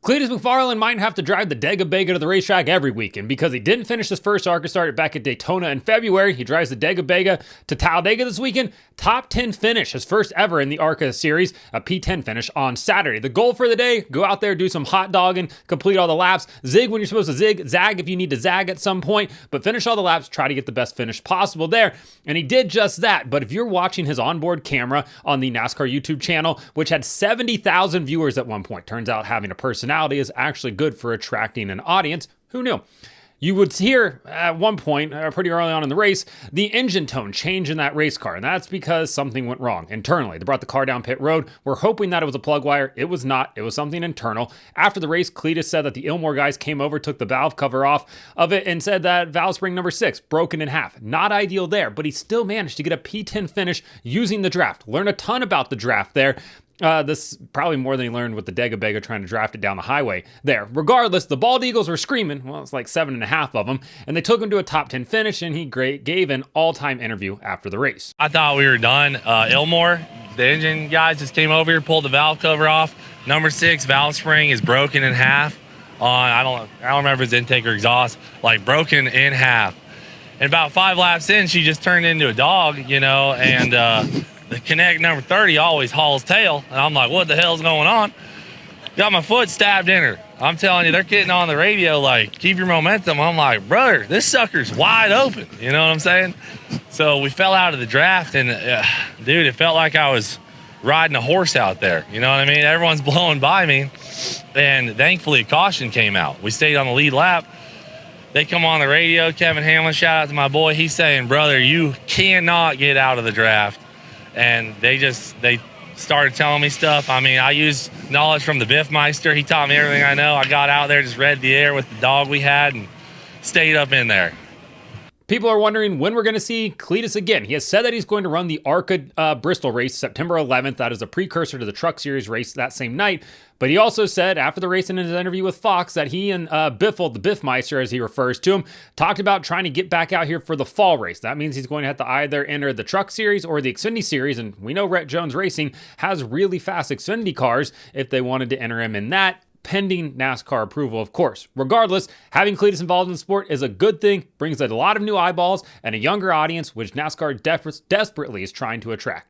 Cleetus Mcfarland might have to drive the Dega-Bega to the racetrack every weekend because he didn't finish his first ARCA start back at Daytona in February. He drives the Dega-Bega to Talladega this weekend. Top 10 finish, his first ever in the ARCA series, a P10 finish on Saturday. The goal for the day, go out there, do some hot dogging, complete all the laps, zig when you're supposed to zig, zag if you need to zag at some point, but finish all the laps, try to get the best finish possible there. And he did just that. But if you're watching his onboard camera on the NASCAR YouTube channel, which had 70,000 viewers at one point, turns out having a personality is actually good for attracting an audience. Who knew? You would hear at one point, pretty early on in the race, the engine tone change in that race car, and that's because something went wrong internally. They brought the car down pit road. We're hoping that it was a plug wire. It was not. It was something internal. After the race, Cleetus said that the Ilmor guys came over, took the valve cover off of it, and said that valve spring number 6 broken in half. Not ideal there, but he still managed to get a P10 finish using the draft. Learn a ton about the draft there. This probably more than he learned with the Dega-Bega trying to draft it down the highway there. Regardless, the Bald Eagles were screaming. Well, it's like 7.5 of them. And they took him to a top 10 finish, and he gave an all-time interview after the race. I thought we were done. Ilmor, the engine guys just came over here, pulled the valve cover off. Number 6 valve spring is broken in half. I don't remember if it's intake or exhaust, like broken in half. And about 5 laps in, she just turned into a dog, and the Connect number 30 always hauls tail. And I'm like, what the hell's going on? Got my foot stabbed in her. I'm telling you, they're getting on the radio like, keep your momentum. I'm like, brother, this sucker's wide open. You know what I'm saying? So we fell out of the draft, and dude, it felt like I was riding a horse out there. You know what I mean? Everyone's blowing by me. And thankfully, a caution came out. We stayed on the lead lap. They come on the radio. Kevin Hamlin, shout out to my boy. He's saying, brother, you cannot get out of the draft. And they started telling me stuff. I mean, I used knowledge from the Biffmeister. He taught me everything I know. I got out there, just read the air with the dog we had, and stayed up in there. People are wondering when we're going to see Cleetus again. He has said that he's going to run the ARCA Bristol race September 11th. That is a precursor to the Truck Series race that same night. But he also said after the race in his interview with Fox that he and Biffle, the Biffmeister as he refers to him, talked about trying to get back out here for the fall race. That means he's going to have to either enter the Truck Series or the Xfinity Series. And we know Rhett Jones Racing has really fast Xfinity cars if they wanted to enter him in that, pending NASCAR approval, of course. Regardless, having Cleetus involved in the sport is a good thing, brings a lot of new eyeballs and a younger audience, which NASCAR desperately is trying to attract.